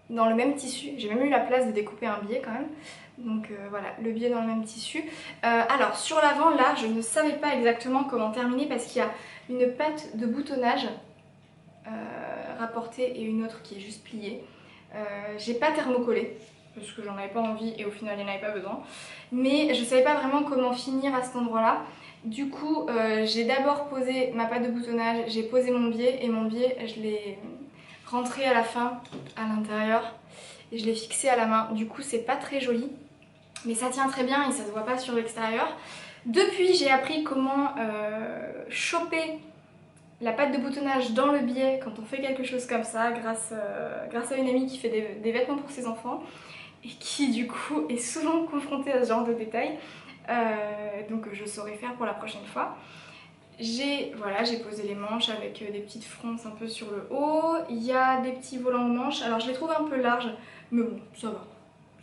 dans le même tissu, j'ai même eu la place de découper un biais quand même. Donc voilà, le biais dans le même tissu. Alors sur l'avant là, je ne savais pas exactement comment terminer parce qu'il y a une patte de boutonnage rapportée et une autre qui est juste pliée. J'ai pas thermocollé parce que j'en avais pas envie et au final il n'y en avait pas besoin. Mais je savais pas vraiment comment finir à cet endroit là. Du coup j'ai d'abord posé ma patte de boutonnage, j'ai posé mon biais et mon biais je l'ai rentré à la fin à l'intérieur et je l'ai fixé à la main. Du coup c'est pas très joli mais ça tient très bien et ça se voit pas sur l'extérieur. Depuis j'ai appris comment choper la patte de boutonnage dans le biais quand on fait quelque chose comme ça grâce à une amie qui fait des vêtements pour ses enfants et qui du coup est souvent confrontée à ce genre de détails. Donc je saurai faire pour la prochaine fois. J'ai posé les manches avec des petites fronces un peu sur le haut. Il y a des petits volants aux manches. Alors je les trouve un peu larges, mais bon, ça va.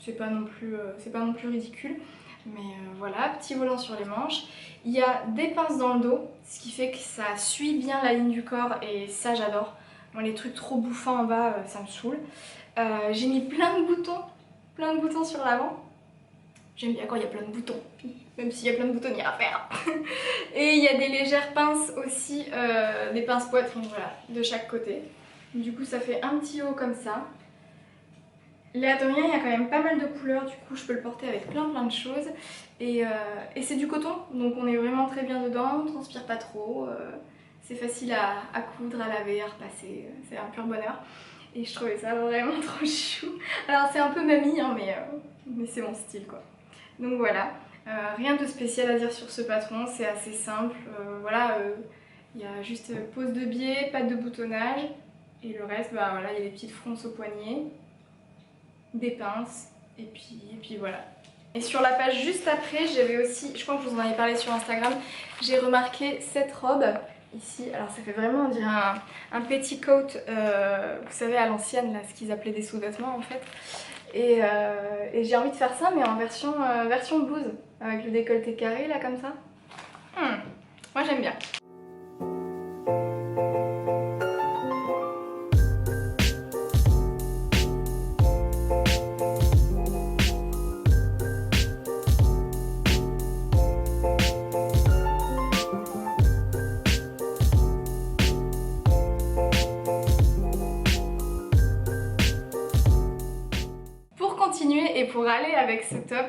C'est pas non plus ridicule. Mais voilà, petit volant sur les manches. Il y a des pinces dans le dos, ce qui fait que ça suit bien la ligne du corps et ça j'adore. Bon, les trucs trop bouffants en bas, ça me saoule. J'ai mis plein de boutons sur l'avant. J'aime bien quand il y a plein de boutons, même s'il y a plein de boutons, il y a à faire. Et il y a des légères pinces aussi, des pinces poitrine, voilà, de chaque côté. Du coup ça fait un petit haut comme ça. L'air de rien, il y a quand même pas mal de couleurs, du coup je peux le porter avec plein de choses. Et c'est du coton, donc on est vraiment très bien dedans, on transpire pas trop. C'est facile à coudre, à laver, à repasser, c'est un pur bonheur. Et je trouvais ça vraiment trop chou. Alors c'est un peu mamie, hein, mais c'est mon style quoi. Donc voilà, rien de spécial à dire sur ce patron, c'est assez simple. Voilà, il y a juste pose de biais, patte de boutonnage. Et le reste, bah voilà, il y a des petites fronces au poignet, des pinces, et puis voilà. Et sur la page juste après, j'avais aussi, je crois que je vous en avais parlé sur Instagram, j'ai remarqué cette robe ici. Alors ça fait vraiment, on dirait un petticoat, vous savez à l'ancienne, là, ce qu'ils appelaient des sous-vêtements en fait. Et j'ai envie de faire ça mais en version blouse, avec le décolleté carré là comme ça. Moi j'aime bien. Et pour aller avec ce top,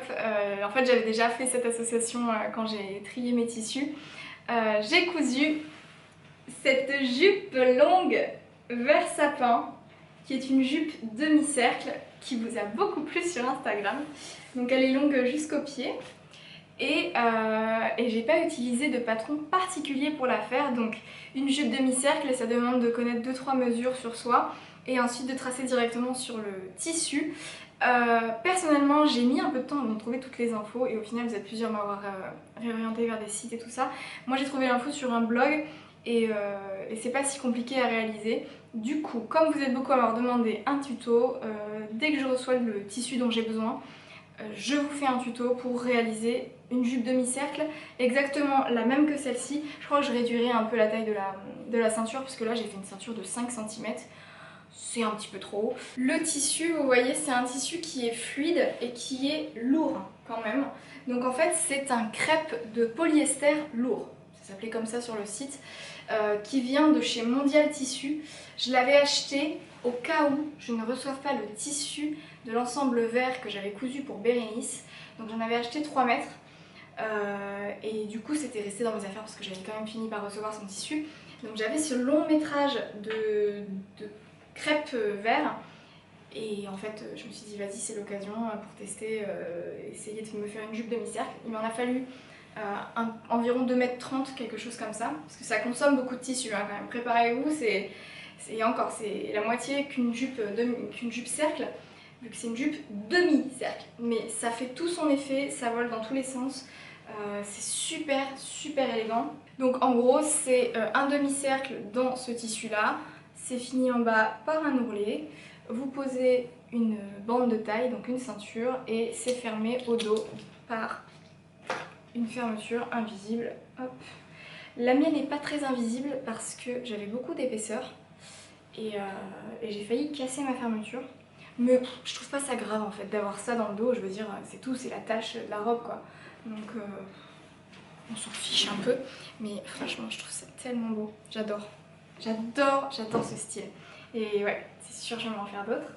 en fait j'avais déjà fait cette association quand j'ai trié mes tissus. J'ai cousu cette jupe longue vert sapin qui est une jupe demi-cercle qui vous a beaucoup plu sur Instagram. Donc elle est longue jusqu'au pied et j'ai pas utilisé de patron particulier pour la faire. Donc une jupe demi-cercle, ça demande de connaître 2-3 mesures sur soi et ensuite de tracer directement sur le tissu. Personnellement j'ai mis un peu de temps avant de trouver toutes les infos et au final vous êtes plusieurs à m'avoir réorienté vers des sites et tout ça. Moi j'ai trouvé l'info sur un blog et c'est pas si compliqué à réaliser. Du coup comme vous êtes beaucoup à m'avoir demandé un tuto, dès que je reçois le tissu dont j'ai besoin, je vous fais un tuto pour réaliser une jupe demi-cercle exactement la même que celle-ci. Je crois que je réduirai un peu la taille de la ceinture parce que là j'ai fait une ceinture de 5 cm. C'est un petit peu trop. Le tissu, vous voyez, c'est un tissu qui est fluide et qui est lourd quand même. Donc en fait, c'est un crêpe de polyester lourd. Ça s'appelait comme ça sur le site. Qui vient de chez Mondial Tissu. Je l'avais acheté au cas où je ne reçoive pas le tissu de l'ensemble vert que j'avais cousu pour Bérénice. Donc j'en avais acheté 3 mètres. Et du coup, c'était resté dans mes affaires parce que j'avais quand même fini par recevoir son tissu. Donc j'avais ce long métrage de crêpe vert Et en fait je me suis dit vas-y c'est l'occasion pour tester, essayer de me faire une jupe demi-cercle. Il m'en a fallu environ 2,30 m, quelque chose comme ça, parce que ça consomme beaucoup de tissu hein, quand même. Préparez-vous, c'est la moitié qu'une jupe cercle, vu que c'est une jupe demi-cercle. Mais ça fait tout son effet, ça vole dans tous les sens, c'est super super élégant. Donc en gros c'est un demi-cercle dans ce tissu là, c'est fini en bas par un ourlet, vous posez une bande de taille, donc une ceinture, et c'est fermé au dos par une fermeture invisible. Hop. La mienne n'est pas très invisible parce que j'avais beaucoup d'épaisseur et j'ai failli casser ma fermeture. Mais je trouve pas ça grave en fait d'avoir ça dans le dos, je veux dire c'est tout, c'est la tache de la robe quoi. Donc on s'en fiche un peu, mais franchement je trouve ça tellement beau, j'adore. J'adore ce style. Et ouais, c'est sûr je vais m'en faire d'autres.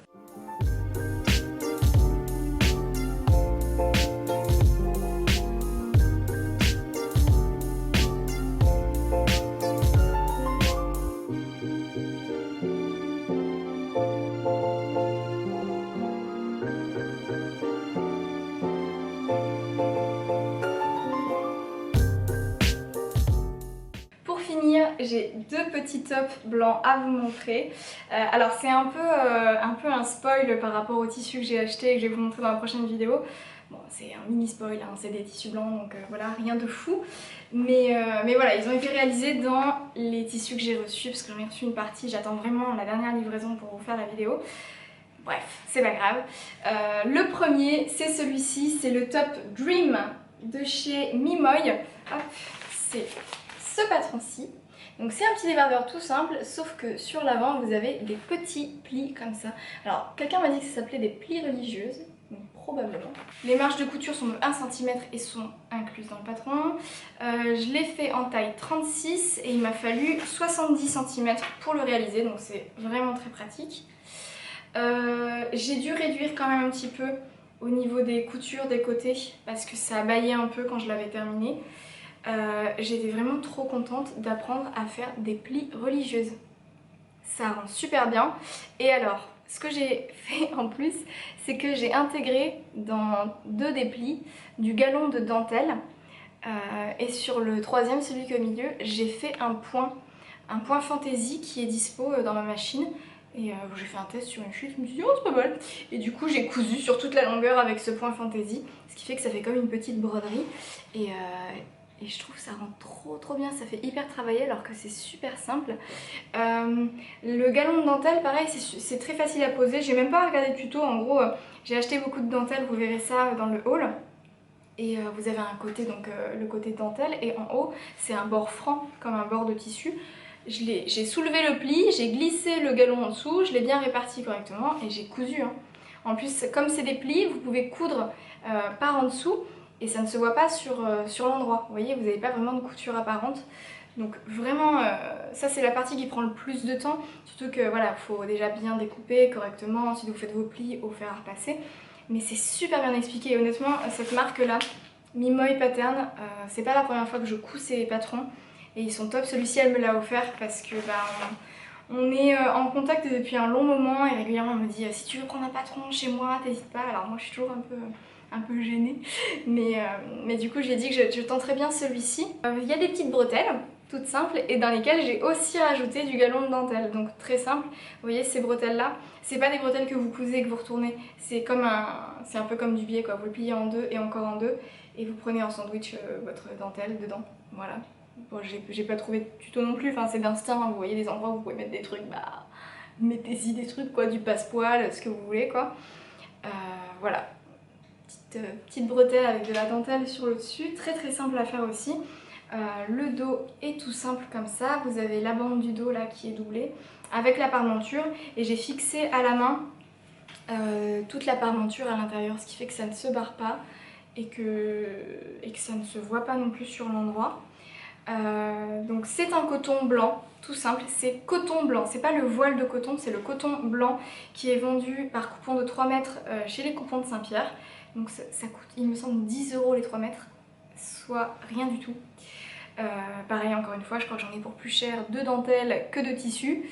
J'ai deux petits tops blancs à vous montrer. Alors c'est un peu un spoil par rapport au tissu que j'ai acheté et que je vais vous montrer dans la prochaine vidéo. Bon, c'est un mini spoil, hein, c'est des tissus blancs donc voilà, rien de fou. Mais voilà, ils ont été réalisés dans les tissus que j'ai reçus parce que j'en ai reçu une partie, j'attends vraiment la dernière livraison pour vous faire la vidéo. Bref, c'est pas grave. Le premier, c'est celui-ci, c'est le top Dream de chez Mimoy. Hop, c'est ce patron-ci. Donc c'est un petit débardeur tout simple, sauf que sur l'avant vous avez des petits plis comme ça. Alors quelqu'un m'a dit que ça s'appelait des plis religieuses, donc probablement. Les marges de couture sont de 1 cm et sont incluses dans le patron. Je l'ai fait en taille 36 et il m'a fallu 70 cm pour le réaliser, donc c'est vraiment très pratique. J'ai dû réduire quand même un petit peu au niveau des coutures des côtés parce que ça baillait un peu quand je l'avais terminé. J'étais vraiment trop contente d'apprendre à faire des plis religieuses. Ça rend super bien. Et alors, ce que j'ai fait en plus, c'est que j'ai intégré dans deux des plis du galon de dentelle. Et sur le troisième, celui qui est au milieu, j'ai fait un point fantaisie qui est dispo dans ma machine. Et j'ai fait un test sur une chute, je me suis dit oh c'est pas mal. Et du coup j'ai cousu sur toute la longueur avec ce point fantaisie, ce qui fait que ça fait comme une petite broderie. Et je trouve que ça rend trop bien, ça fait hyper travaillé alors que c'est super simple. Le galon de dentelle pareil c'est très facile à poser, j'ai même pas regardé de tuto, en gros j'ai acheté beaucoup de dentelle, vous verrez ça dans le haul. Et vous avez un côté, donc le côté dentelle, et en haut c'est un bord franc comme un bord de tissu. J'ai soulevé le pli, j'ai glissé le galon en dessous, je l'ai bien réparti correctement et j'ai cousu. Hein. En plus comme c'est des plis, vous pouvez coudre par en dessous. Et ça ne se voit pas sur l'endroit, vous voyez, vous n'avez pas vraiment de couture apparente. Donc vraiment, ça c'est la partie qui prend le plus de temps, surtout que voilà, il faut déjà bien découper correctement, ensuite vous faites vos plis au fer à repasser. Mais c'est super bien expliqué, et honnêtement, cette marque-là, Mimoy Pattern, c'est pas la première fois que je couds ces patrons, et ils sont top. Celui-ci, elle me l'a offert parce que on est en contact depuis un long moment, et régulièrement elle me dit si tu veux prendre un patron chez moi, t'hésites pas. Alors moi je suis toujours un peu gênée, mais du coup j'ai dit que je tenterais bien celui-ci. Il y a des petites bretelles toutes simples et dans lesquelles j'ai aussi rajouté du galon de dentelle, donc très simple. Vous voyez ces bretelles là, c'est pas des bretelles que vous cousez et que vous retournez, c'est un peu comme du biais quoi, vous le pliez en deux et encore en deux et vous prenez en sandwich votre dentelle dedans, voilà. Bon, j'ai pas trouvé de tuto non plus, enfin c'est d'instinct, hein. Vous voyez des endroits où vous pouvez mettre des trucs, bah mettez-y des trucs quoi, du passepoil, ce que vous voulez quoi. Voilà. Petite bretelle avec de la dentelle sur le dessus, très simple à faire aussi. Le dos est tout simple comme ça, vous avez la bande du dos là qui est doublée avec la parmenture et j'ai fixé à la main toute la parmenture à l'intérieur, ce qui fait que ça ne se barre pas et que ça ne se voit pas non plus sur l'endroit. Donc c'est un coton blanc, tout simple, c'est coton blanc, c'est pas le voile de coton, c'est le coton blanc qui est vendu par coupon de 3 mètres chez les coupons de Saint-Pierre. Donc ça coûte, il me semble, 10 € les 3 mètres, soit rien du tout. Pareil, encore une fois, je crois que j'en ai pour plus cher de dentelle que de tissu.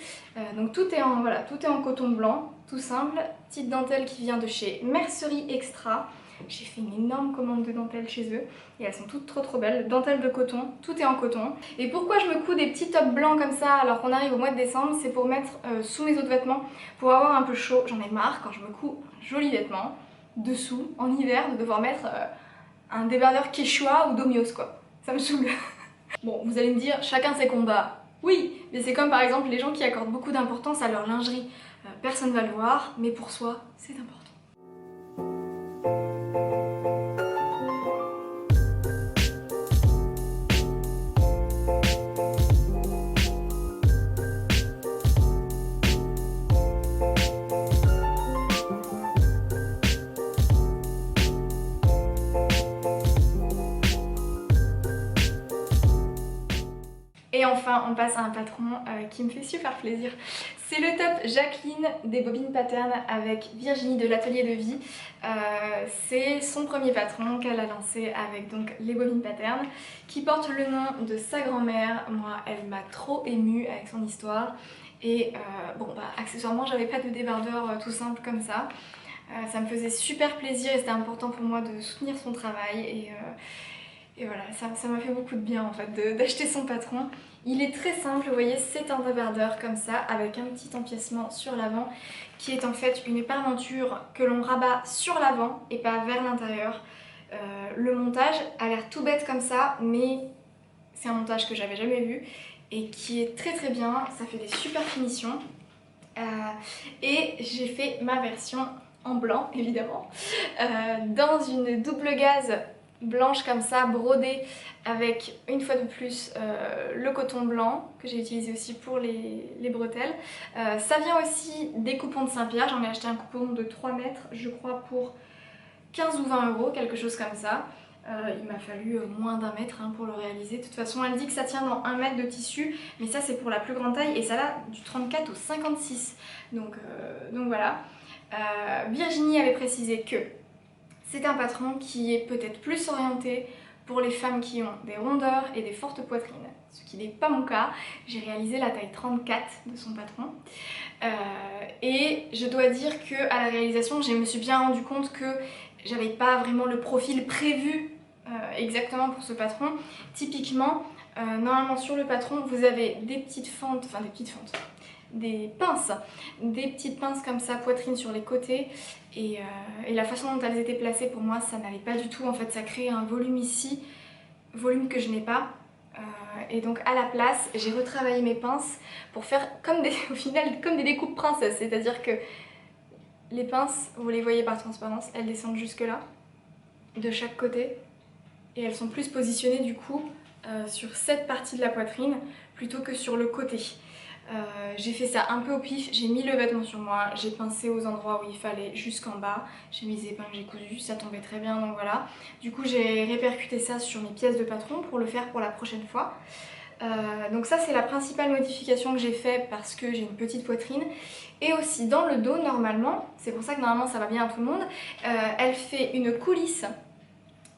Donc tout est en, voilà, tout est en coton blanc, tout simple. Petite dentelle qui vient de chez Mercerie Extra. J'ai fait une énorme commande de dentelle chez eux et elles sont toutes trop belles. Dentelle de coton, tout est en coton. Et pourquoi je me couds des petits tops blancs comme ça alors qu'on arrive au mois de décembre? C'est pour mettre sous mes autres vêtements, pour avoir un peu chaud. J'en ai marre quand je me couds jolis vêtements dessous en hiver de devoir mettre un débardeur Quechua ou Domios quoi. Ça me saoule. Bon, vous allez me dire, chacun ses combats. Oui, mais c'est comme par exemple les gens qui accordent beaucoup d'importance à leur lingerie. Personne va le voir, mais pour soi, c'est important. Et enfin, on passe à un patron qui me fait super plaisir. C'est le top Jacqueline des Bobines Pattern avec Virginie de l'Atelier de Vie. C'est son premier patron qu'elle a lancé avec donc les Bobines Pattern qui porte le nom de sa grand-mère. Moi, elle m'a trop émue avec son histoire. Et bon, bah, accessoirement, j'avais pas de débardeur tout simple comme ça. Ça me faisait super plaisir et c'était important pour moi de soutenir son travail. Et voilà, ça m'a fait beaucoup de bien en fait d'acheter son patron. Il est très simple, vous voyez, c'est un débardeur comme ça avec un petit empiècement sur l'avant qui est en fait une parmenture que l'on rabat sur l'avant et pas vers l'intérieur. Le montage a l'air tout bête comme ça, mais c'est un montage que j'avais jamais vu et qui est très bien, ça fait des super finitions. Et j'ai fait ma version en blanc évidemment, dans une double gaze blanche comme ça, brodée avec une fois de plus le coton blanc que j'ai utilisé aussi pour les bretelles. Ça vient aussi des coupons de Saint-Pierre, j'en ai acheté un coupon de 3 mètres je crois pour 15 ou 20 euros, quelque chose comme ça. Il m'a fallu moins d'1 mètre pour le réaliser. De toute façon elle dit que ça tient dans 1 mètre de tissu, mais ça c'est pour la plus grande taille et ça va du 34 au 56. Donc voilà. Virginie avait précisé que c'est un patron qui est peut-être plus orienté pour les femmes qui ont des rondeurs et des fortes poitrines, ce qui n'est pas mon cas. J'ai réalisé la taille 34 de son patron. Et je dois dire qu'à la réalisation, je me suis bien rendu compte que j'avais pas vraiment le profil prévu exactement pour ce patron. Typiquement, normalement sur le patron, vous avez des petites fentes, des pinces, des petites pinces comme ça, poitrine sur les côtés et la façon dont elles étaient placées pour moi ça n'allait pas du tout, en fait ça crée un volume ici, volume que je n'ai pas et donc à la place j'ai retravaillé mes pinces pour faire comme au final comme des découpes princesses, c'est à dire que les pinces, vous les voyez par transparence, elles descendent jusque là de chaque côté et elles sont plus positionnées du coup sur cette partie de la poitrine plutôt que sur le côté. J'ai fait ça un peu au pif, j'ai mis le vêtement sur moi, j'ai pincé aux endroits où il fallait jusqu'en bas, j'ai mis les épingles, j'ai cousu, ça tombait très bien donc voilà. Du coup j'ai répercuté ça sur mes pièces de patron pour le faire pour la prochaine fois. Donc ça c'est la principale modification que j'ai fait parce que j'ai une petite poitrine. Et aussi dans le dos normalement, c'est pour ça que normalement ça va bien à tout le monde, elle fait une coulisse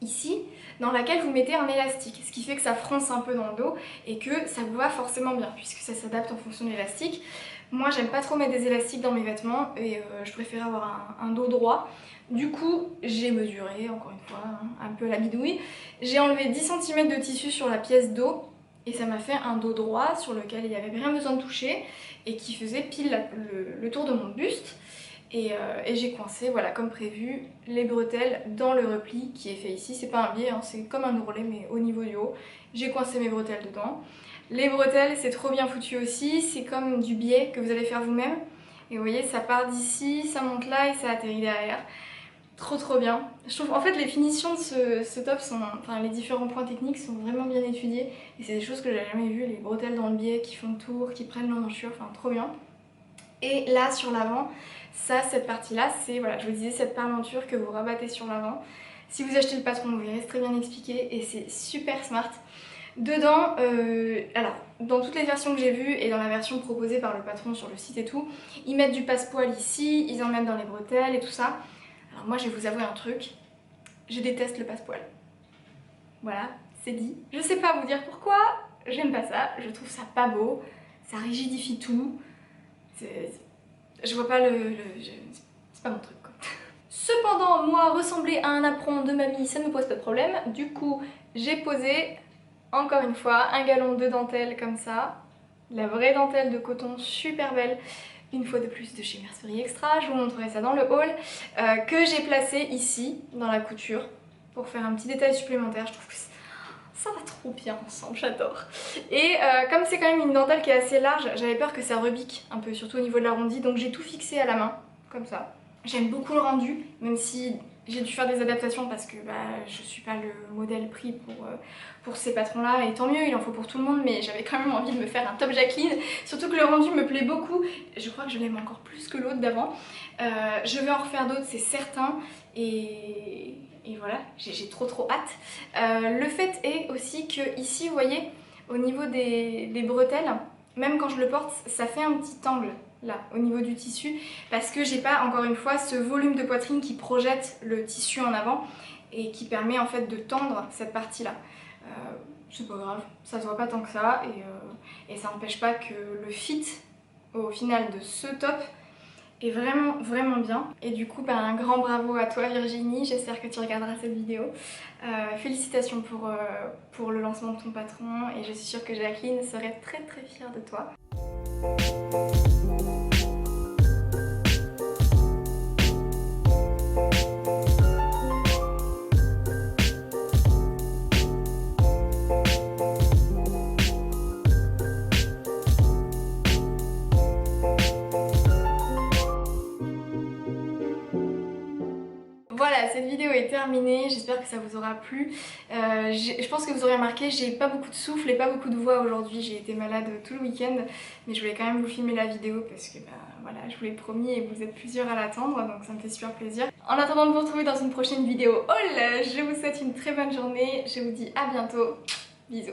ici dans laquelle vous mettez un élastique, ce qui fait que ça fronce un peu dans le dos et que ça vous va forcément bien puisque ça s'adapte en fonction de l'élastique. Moi j'aime pas trop mettre des élastiques dans mes vêtements et je préfère avoir un dos droit. Du coup j'ai mesuré, encore une fois, un peu la bidouille. J'ai enlevé 10 cm de tissu sur la pièce dos et ça m'a fait un dos droit sur lequel il n'y avait rien besoin de toucher et qui faisait pile le tour de mon buste. Et j'ai coincé, voilà, comme prévu, les bretelles dans le repli qui est fait ici. C'est pas un biais, c'est comme un ourlet mais au niveau du haut. J'ai coincé mes bretelles dedans. Les bretelles, c'est trop bien foutu aussi. C'est comme du biais que vous allez faire vous-même. Et vous voyez, ça part d'ici, ça monte là et ça atterrit derrière. Trop bien. Je trouve en fait les finitions de ce top sont, enfin les différents points techniques sont vraiment bien étudiés. Et c'est des choses que j'avais jamais vues, les bretelles dans le biais qui font le tour, qui prennent l'emmanchure, enfin trop bien. Et là sur l'avant, ça, cette partie-là, c'est, voilà, je vous disais, cette parmenture que vous rabattez sur l'avant. Si vous achetez le patron, vous verrez, c'est très bien expliqué et c'est super smart. Dedans, alors, dans toutes les versions que j'ai vues et dans la version proposée par le patron sur le site et tout, ils mettent du passepoil ici, ils en mettent dans les bretelles et tout ça. Alors moi, je vais vous avouer un truc, je déteste le passepoil. Voilà, c'est dit. Je sais pas vous dire pourquoi, j'aime pas ça, je trouve ça pas beau, ça rigidifie tout. Je vois pas c'est pas mon truc quoi. Cependant, moi, ressembler à un apron de mamie, ça ne me pose pas de problème. Du coup, j'ai posé, encore une fois, un galon de dentelle comme ça. La vraie dentelle de coton, super belle. Une fois de plus de chez Mercerie Extra, je vous montrerai ça dans le haul. Que j'ai placé ici, dans la couture, pour faire un petit détail supplémentaire. Je trouve que ça va trop bien ensemble, j'adore. Et comme c'est quand même une dentelle qui est assez large, j'avais peur que ça rebique un peu, surtout au niveau de l'arrondi. Donc j'ai tout fixé à la main, comme ça. J'aime beaucoup le rendu, même si j'ai dû faire des adaptations parce que je suis pas le modèle pris pour ces patrons-là. Et tant mieux, il en faut pour tout le monde, mais j'avais quand même envie de me faire un top Jacqueline. Surtout que le rendu me plaît beaucoup. Je crois que je l'aime encore plus que l'autre d'avant. Je vais en refaire d'autres, c'est certain. Et voilà, j'ai trop hâte. Le fait est aussi que ici, vous voyez, au niveau des bretelles, même quand je le porte, ça fait un petit angle là, au niveau du tissu, parce que j'ai pas, encore une fois, ce volume de poitrine qui projette le tissu en avant et qui permet en fait de tendre cette partie-là. C'est pas grave, ça se voit pas tant que ça, et ça n'empêche pas que le fit, au final, de ce top est vraiment bien. Et du coup, un grand bravo à toi Virginie, j'espère que tu regarderas cette vidéo. Félicitations pour le lancement de ton patron, et je suis sûre que Jacqueline serait très fière de toi. Voilà, cette vidéo est terminée, j'espère que ça vous aura plu. Je pense que vous aurez remarqué, j'ai pas beaucoup de souffle et pas beaucoup de voix aujourd'hui, j'ai été malade tout le week-end, mais je voulais quand même vous filmer la vidéo parce que voilà, je vous l'ai promis et vous êtes plusieurs à l'attendre, donc ça me fait super plaisir. En attendant de vous retrouver dans une prochaine vidéo haul, je vous souhaite une très bonne journée, je vous dis à bientôt, bisous.